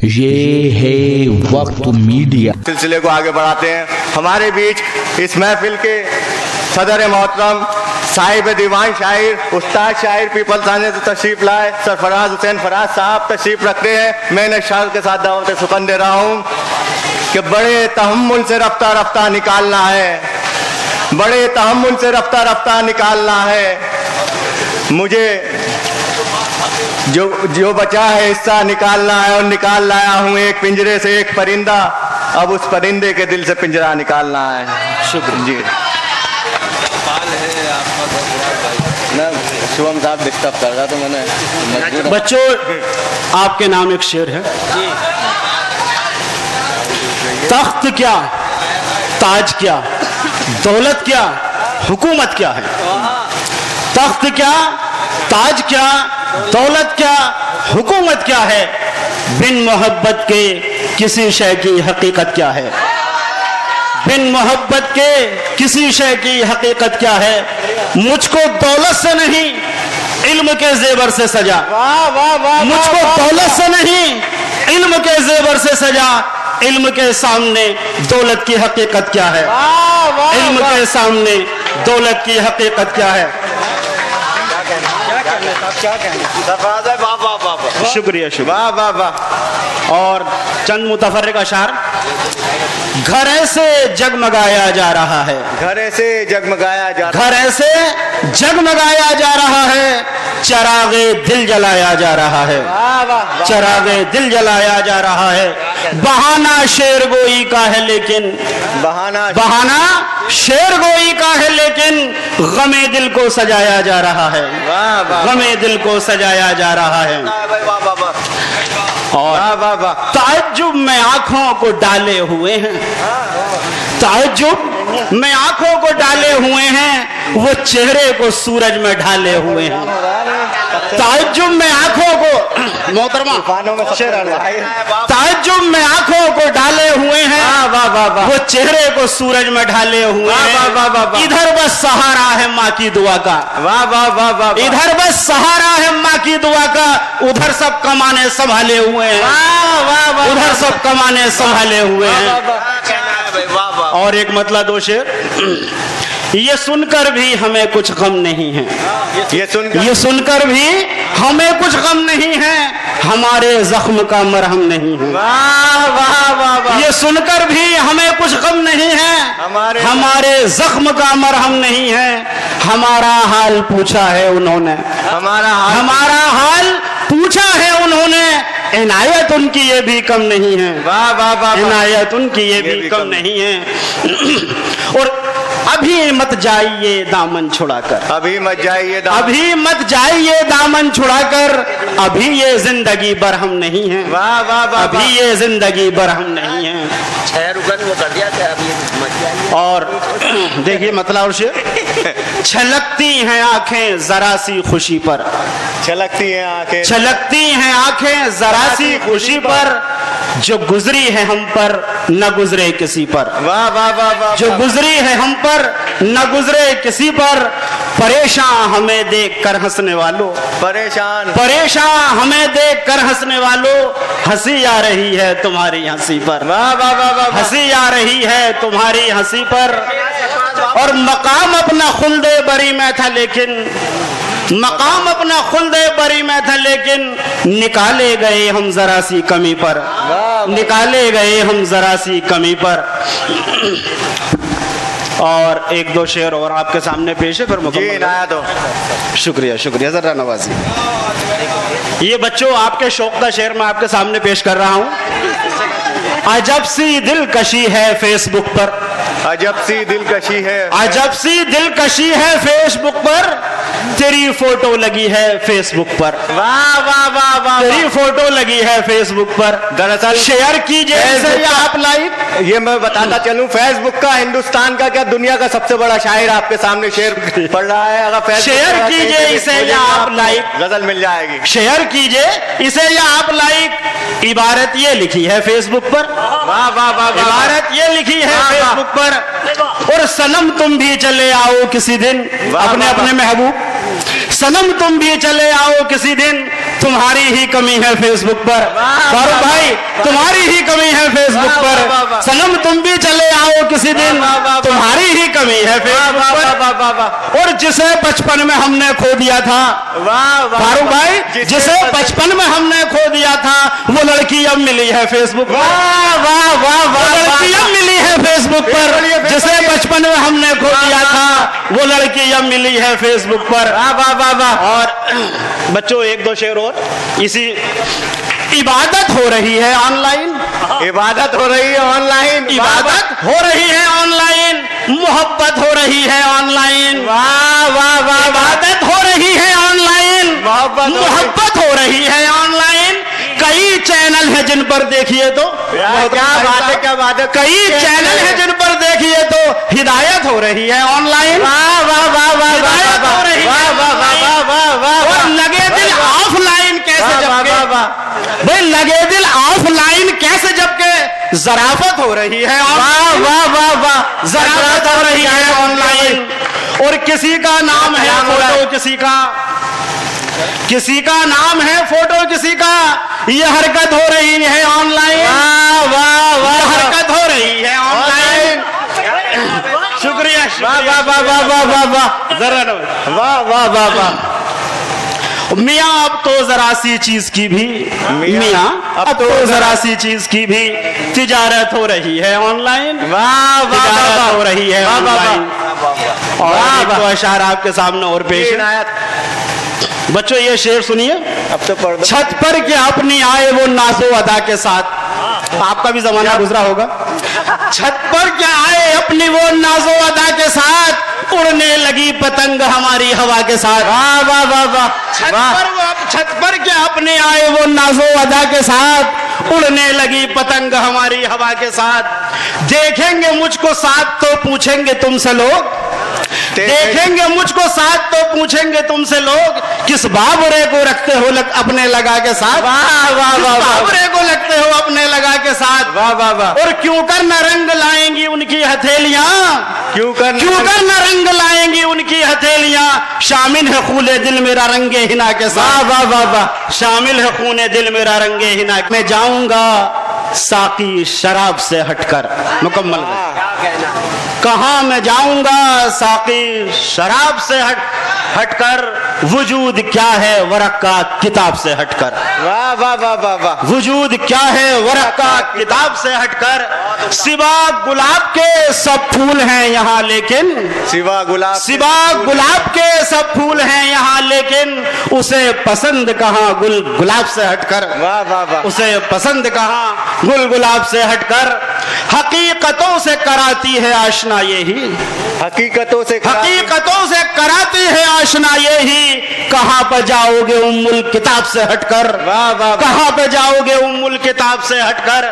یہ ہے وقت میڈیا سلسلے کو آگے بڑھاتے ہیں. ہمارے بیچ اس محفل کے صدر محترم صاحب دیوان شاعر استاد شاعر پیپل تھانے سے تشریف لائے سرفراز حسین فراز صاحب تشریف رکھتے ہیں. میں نے شعر کے ساتھ دعوت سخن دے رہا ہوں کہ بڑے تحمل سے رفتہ رفتہ نکالنا ہے, بڑے تحمل سے رفتہ رفتہ نکالنا ہے. مجھے جو بچا ہے حصہ نکالنا ہے اور نکال لایا ہوں ایک پنجرے سے ایک پرندہ, اب اس پرندے کے دل سے پنجرہ نکالنا ہے. شکریہ جی. شبھم صاحب ڈسٹرب کر رہا تو میں نے. بچوں آپ کے نام ایک شعر ہے. تخت کیا, تاج کیا, دولت کیا, حکومت کیا ہے. تخت کیا, تاج کیا, دولت کیا, حکومت کیا ہے, بن محبت کے کسی شے کی حقیقت کیا ہے. بن محبت کے کسی شے کی حقیقت کیا ہے. مجھ کو دولت سے نہیں علم کے زیور سے سجا, مجھ کو دولت سے نہیں علم کے زیور سے سجا. علم کے سامنے دولت کی حقیقت کیا ہے, علم کے سامنے دولت کی حقیقت کیا ہے. شکریہ شکریہ. اور چند متفرقہ اشعار. گھر ایسے جگمگایا جا رہا ہے, گھر ایسے جگمگایا جا رہا, گھر ایسے جگمگایا جا رہا ہے, چراغ دل جلایا جا رہا ہے, چراغ دل جلایا جا رہا ہے. بہانہ شعر گوئی کا ہے لیکن, بہانہ شعر گوئی کا ہے لیکن غم دل کو سجایا جا رہا ہے, غم دل کو سجایا جا رہا ہے. اور تعجب میں آنکھوں کو ڈالے ہوئے ہیں, تعجب میں آنکھوں کو ڈالے ہوئے ہیں, وہ چہرے کو سورج میں ڈھالے ہوئے ہیں. تعجب میں آنکھوں کو محترمہ, تعجب میں آنکھوں کو ڈالے ہوئے ہیں, وہ چہرے کو سورج میں ڈھالے ہوئے ہیں. ادھر بس سہارا ہے ماں کی دعا کا, ادھر بس سہارا ہے ماں کی دعا کا, ادھر سب کمانے سنبھالے ہوئے ہیں, ادھر سب کمانے سنبھالے ہوئے ہیں. اور ایک مطلع دو شعر. یہ سن کر بھی ہمیں کچھ غم نہیں ہے, یہ سن کر بھی ہمیں کچھ غم نہیں ہے, ہمارے زخم کا مرہم نہیں ہے. یہ سن کر بھی ہمیں کچھ غم نہیں ہے, ہمارے زخم کا مرہم نہیں ہے. ہمارا حال پوچھا ہے انہوں نے, ہمارا حال پوچھا ہے انہوں نے, عنایت ان کی یہ بھی کم نہیں ہے, عنایت ان کی یہ بھی کم نہیں ہے. اور ابھی مت جائیے دامن چھڑا کر, ابھی مت جائیے, ابھی مت جائیے دامن چھڑا کر, ابھی یہ زندگی برہم نہیں ہے, ابھی یہ زندگی برہم نہیں ہے. اور دیکھیے مطلب اور شعر. چھلکتی ہیں آنکھیں ذرا سی خوشی پر, چھلکتی ہیں آنکھیں, چھلکتی ہیں آنکھیں ذرا سی خوشی پر, جو گزری ہے ہم پر نہ گزرے کسی پر, جو گزری ہے ہم پر نہ گزرے کسی پر. پریشان ہمیں دیکھ کر ہنسنے والوں, پریشان ہمیں دیکھ کر ہنسنے والوں, ہنسی آ رہی ہے تمہاری ہنسی پر, ہنسی آ رہی ہے تمہاری ہنسی پر. اور مقام اپنا خلد بری میں تھا لیکن, مقام اپنا خلد بری میں تھا لیکن نکالے گئے ہم ذرا سی کمی پر, نکالے گئے ہم ذرا سی کمی پر. اور ایک دو شعر اور آپ کے سامنے پیش ہے پھر مکمل. شکریہ شکریہ, ذرا نوازی. یہ بچوں آپ کے شوق کا شعر میں آپ کے سامنے پیش کر رہا ہوں. عجب سی دلکشی ہے فیس بک پر, عجب سی دلکشی ہے, عجب سی دلکشی ہے فیس بک پر, تیری فوٹو لگی ہے فیس بک پر, تیری فوٹو لگی ہے فیس بک پر. دراصل شیئر کیجئے اسے یا آپ لائک. یہ میں بتاتا چلوں, فیس بک کا ہندوستان کا کیا دنیا کا سب سے بڑا شاعر آپ کے سامنے شعر پڑھ رہا ہے. اگر شیئر کیجئے اسے یا آپ لائک, غزل مل جائے گی. شیئر کیجئے اسے یا آپ لائک. عبارت یہ لکھی ہے فیس بک پر, عبارت یہ لکھی ہے فیس بک پر. اور صنم تم بھی چلے آؤ کسی دن اپنے اپنے محبوب, صنم تم بھی چلے آؤ کسی دن तुम्हारी ही कमी है फेसबुक पर। फारूक भाई तुम्हारी ही कमी है फेसबुक पर। सनम तुम भी चले आओ किसी दिन, तुम्हारी ही कमी है फेसबुक पर। और जिसे बचपन में हमने खो दिया था, फारूक भाई जिसे बचपन में हमने खो दिया था, वो लड़की अब मिली है फेसबुक पर। लड़की अब मिली है फेसबुक पर। जिसे बचपन में हमने खो दिया था, वो लड़की अब मिली है फेसबुक पर। और बच्चों एक दो शेर और। इसी इबादत हो रही है ऑनलाइन, इबादत हो रही है ऑनलाइन, इबादत हो रही है ऑनलाइन, मोहब्बत हो रही है ऑनलाइन। इबादत हो रही है ऑनलाइन, मोहब्बत हो रही है ऑनलाइन। कई चैनल हैं जिन पर देखिए तो क्या बात है। कई चैनल हैं जिन पर देखिए तो हिदायत हो रही है ऑनलाइन। हिदायत हो रही है। और लगे दिल ऑफलाइन कैसे जबके, भाई लगे दिल ऑफलाइन कैसे जबके ज़राफत हो रही है। ज़राफत हो रही है ऑनलाइन। और किसी का नाम है फोटो, किसी का नाम है फोटो, किसी का ये हरकत हो रही है ऑनलाइन। हरकत हो रही है ऑनलाइन। शुक्रिया मियाँ अब तो जरा सी चीज की भी, मियाँ अब तो जरा सी चीज की भी तिजारत हो रही है ऑनलाइन। तिजारत हो रही है ऑनलाइन। और तो अशार आपके सामने और पेश है। बच्चों ये शेर सुनिए। अब तो पढ़ दो। छत पर क्या अपनी आए वो नाज़ो अदा के साथ, आपका भी जमाना गुजरा होगा। छत पर क्या आए अपनी वो नाज़ो अदा के साथ, उड़ने लगी पतंग हमारी हवा के साथ। छत पर क्या अपने आए वो नाज़ो अदा के साथ, उड़ने लगी पतंग हमारी हवा के साथ। देखेंगे मुझको साथ तो पूछेंगे तुमसे लोग, देखेंगे मुझको साथ तो पूछेंगे तुमसे लोग, किस बाबरे को रखते हो अपने लगा के साथ। बाबरे को लगते हो अपने लगा के साथ। और क्यों कर न रंग लाएंगी उनकी हथेलियां, क्यों कर न रंग लाएंगी उनकी हथेलियां। शामिल है खूने दिल मेरा रंगे हिना के साथ। शामिल है खूने दिल मेरा रंगे हिना। मैं जाऊंगा साकी शराब से हटकर, मुकम्मल कहाँ मैं जाऊंगा साकी शराब से हटकर, वजूद क्या है वरक का किताब से हटकर। वजूद क्या है वरक का किताब से हटकर। सिवा गुलाब के सब फूल हैं यहाँ लेकिन, सिवा गुलाब के सब फूल हैं यहाँ लेकिन, उसे पसंद कहाँ गुल गुलाब से हटकर। उसे पसंद कहाँ गुल गुलाब से हटकर। हकीकतों से कराती है आशना यही, हकीकतों से कराती है आशना यही। कहाँ पर जाओगे उम्मुल किताब से हटकर, कहाँ पे जाओगे उम्मुल किताब से हटकर।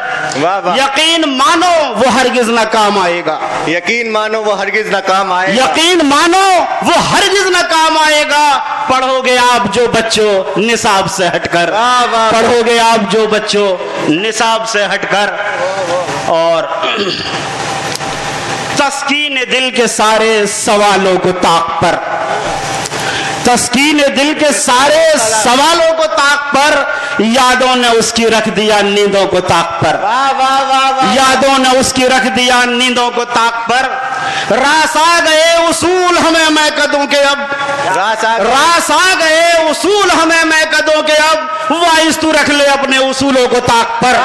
यकीन मानो वो हरगिज न काम आएगा, यकीन मानो वो हरगिज न काम आएगा, यकीन मानो वो हरगिज न काम आएगा। पढ़ोगे आप जो बच्चों निसाब से हटकर, पढ़ोगे आप जो बच्चों निसाब से हटकर। और तस्कीन दिल के सारे सवालों को ताक पर, तस्कीन दिल के सारे सवालों को ताक पर, यादों ने उसकी रख दिया नींदों को ताक पर। यादों ने उसकी रख दिया नींदों को ताक पर। रास आ गए उसूल हमें मैं कदों के अब, रास आ गए उसूल हमें मैं कदों के अब। वाइस तू रख ले अपने उसूलों को ताक पर,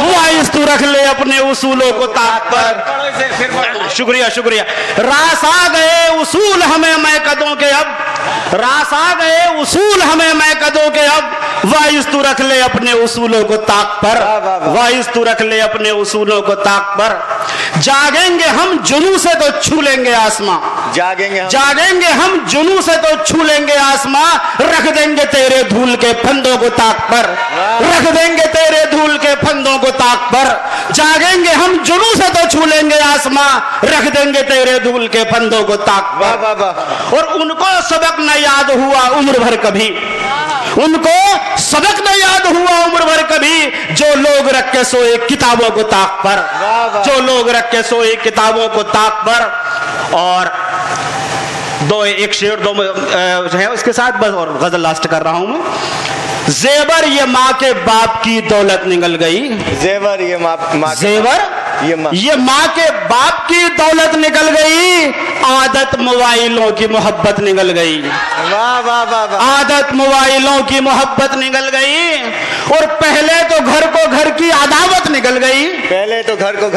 वाइस तू रख ले अपने उसूलों को ताक पर। शुक्रिया शुक्रिया। रास आ गए उसूल हमें मैं कदों के अब, रास आ गए उसूल हमें मैं कदों के अब। वाइस तू रख ले अपने उसूलों को ताक पर, वाइस तू रख ले अपने उसूलों को ताक पर। जागेंगे हम जुनू से तो छू लेंगे आसमां, जागेंगे हम जुनू से तो छू लेंगे आसमां। रख देंगे तेरे धूल के फंदों को ताक पर, रख देंगे तेरे धूल के फंदों को ताक पर। जागेंगे हम जुनू से तो छू लेंगे आसमां, रख देंगे तेरे धूल के फंदों को ताक पर। और उनको सबक न याद हुआ उम्र भर कभी, उनको सबक न याद हुआ उम्र भर कभी, जो लोग रख के सोए किताबों को ताक पर, जो लोग रख के सोए किताबों को ताक पर। और दो एक शेर दो है उसके साथ बस, और गजल लास्ट कर रहा हूं मैं। जेवर ये माँ के बाप की दौलत निकल गई, जेवर ये माँ जेवर ये माँ के बाप की दौलत निकल गई, आदत मोबाइलों की मोहब्बत निकल गई, वाह वाह वाह वाह, आदत मोबाइलों की मोहब्बत निकल गई, और पहले तो घर को घर की अदावत निकल गई, पहले तो घर को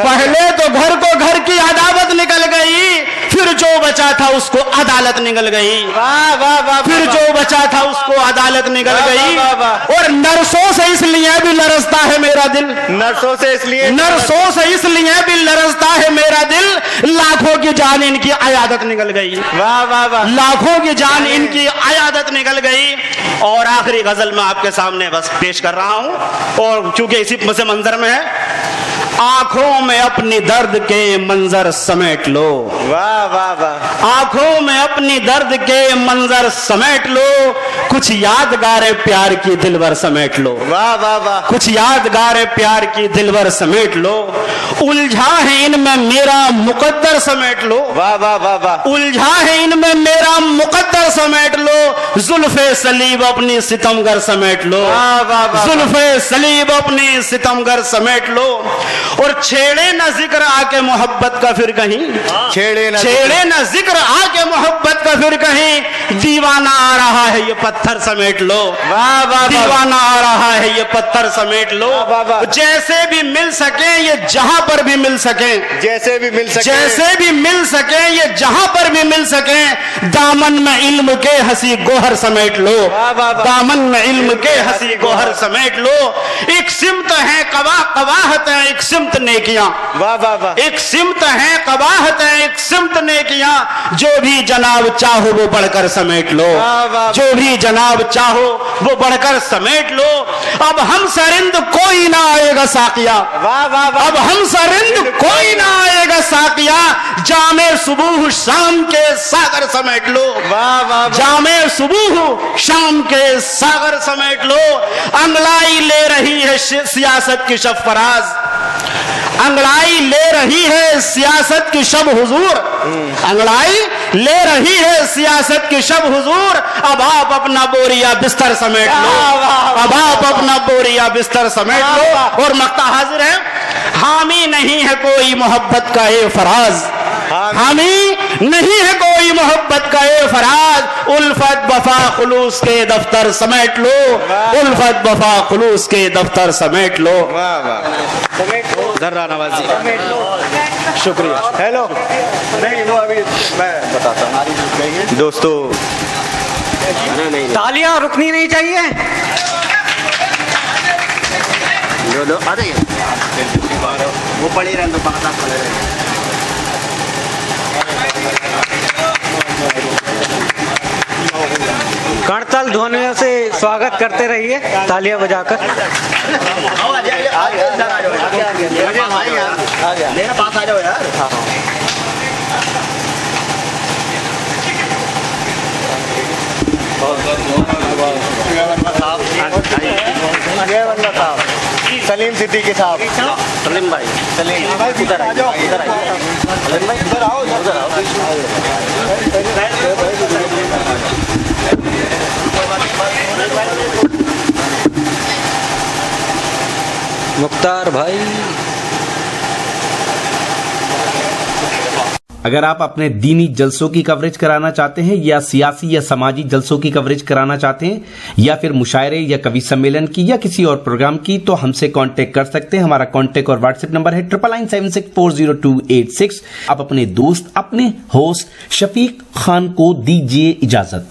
घर की अदावत निकल गई, फिर जो बचा था उसको अदालत निकल गई, वाह वाह वाह, फिर जो बचा था उसको अदालत निकल वाह, गई, वाह, वाह। और नर्सों से इसलिए भी लरसता है मेरा दिल, नर्सों से इसलिए भी लरसता है मेरा दिल, लाखों की जान इनकी अयादत निकल गई, वाह वाह वाह, लाखों की जान इनकी अयादत निकल गई। और आखिरी गजल मैं आपके सामने बस पेश कर रहा हूं, और चूंकि इसी से मंजर में है, आंखों में अपनी दर्द के मंजर समेट लो, वाह वाह वाह, आंखों में अपनी दर्द के मंजर समेट लो, कुछ यादगार प्यार की दिलवर समेट लो, वाह वाह वाह, कुछ यादगार प्यार की दिलवर समेट लो, उलझा है इनमें मेरा मुकद्दर समेट लो, वाह वाह वाह वाह, उलझा है इनमें मेरा मुकद्दर समेट लो, जुल्फे सलीब अपनी सितमगर समेट लो, वाह वाह वाह, जुल्फे सलीब अपनी सितमगर समेट लो, और छेड़े न जिक्र आके मोहब्बत का फिर कहीं, छेड़े न जिक्र आके मोहब्बत का फिर कहीं, दीवाना आ रहा है ये पत्थर समेट लो, वाह वाह, दीवाना आ रहा है ये पत्थर समेट लो, वाह, वाह। जैसे भी मिल सके ये जहां पर भी मिल सके, जैसे भी मिल सके, जैसे भी मिल सके ये जहां पर भी मिल सके, दामन में इल्म के हंसी गोहर समेट लो, वाह, वाह, वाह। दामन में इल्म के हंसी गोहर समेट लो, एक सिमत है कवाहत है, एक सिमत नेकियां, वाह वाह वाह, एक सिमत है कवाहत है, एक सिमत नेकियां, जो भी जनाब चाहो वो बढ़कर समेट लो, वाह, वाह। जो भी जनाब चाहो वो बढ़कर समेट लो, अब हम सरिंद कोई ना आएगा साकिया, वाह वाह वाह, अब हम सरिंद कोई ना आएगा साकिया, जामे सुबह शाम के सागर समेट लो, वाह वाह, जामे सुबह शाम के सागर समेट लो, अंगड़ाई ले रही है सियासत की शब फराज, अंगड़ाई ले रही है सियासत की शब हुजूर, अंगड़ाई ले रही है सियासत की शब हुजूर, अब आप अपना बोरिया बिस्तर समेट लो, अब आप अपना बोरिया बिस्तर समेट लो, और मक्ता हाजिर है, हामी नहीं है कोई मोहब्बत का ये फराज, हामी नहीं है कोई मोहब्बत का ये फराज, उल्फत वफा खुलूस के दफ्तर समेट लो, उल्फत वफा खुलूस के दफ्तर समेट लो, वाह वाह, जर्रा नवाजी, शुक्रिया। हेलो, नहीं वो अभी मैं बताता हूँ दोस्तों, तालियां रुकनी नहीं चाहिए, वो पड़ी रहे तो पड़े रहे। करताल ध्वनियों से स्वागत करते रहिए तालियां बजाकर। मेरे पास आ जाओ यार। सलीम सिद्दीकी साहब, सलीम भाई, सलीम भाई इधर आ जाओ, इधर आ जाओ, सलीम भाई इधर आओ, इधर आओ। मुख्तार भाई, अगर आप अपने दीनी जलसों की कवरेज कराना चाहते हैं या सियासी या समाजी जलसों की कवरेज कराना चाहते हैं या फिर मुशायरे या कवि सम्मेलन की या किसी और प्रोग्राम की, तो हमसे कांटेक्ट कर सकते हैं। हमारा कांटेक्ट और व्हाट्सएप नंबर है 9976400286। आप अपने दोस्त, अपने होस्ट शफीक खान को दीजिए इजाजत।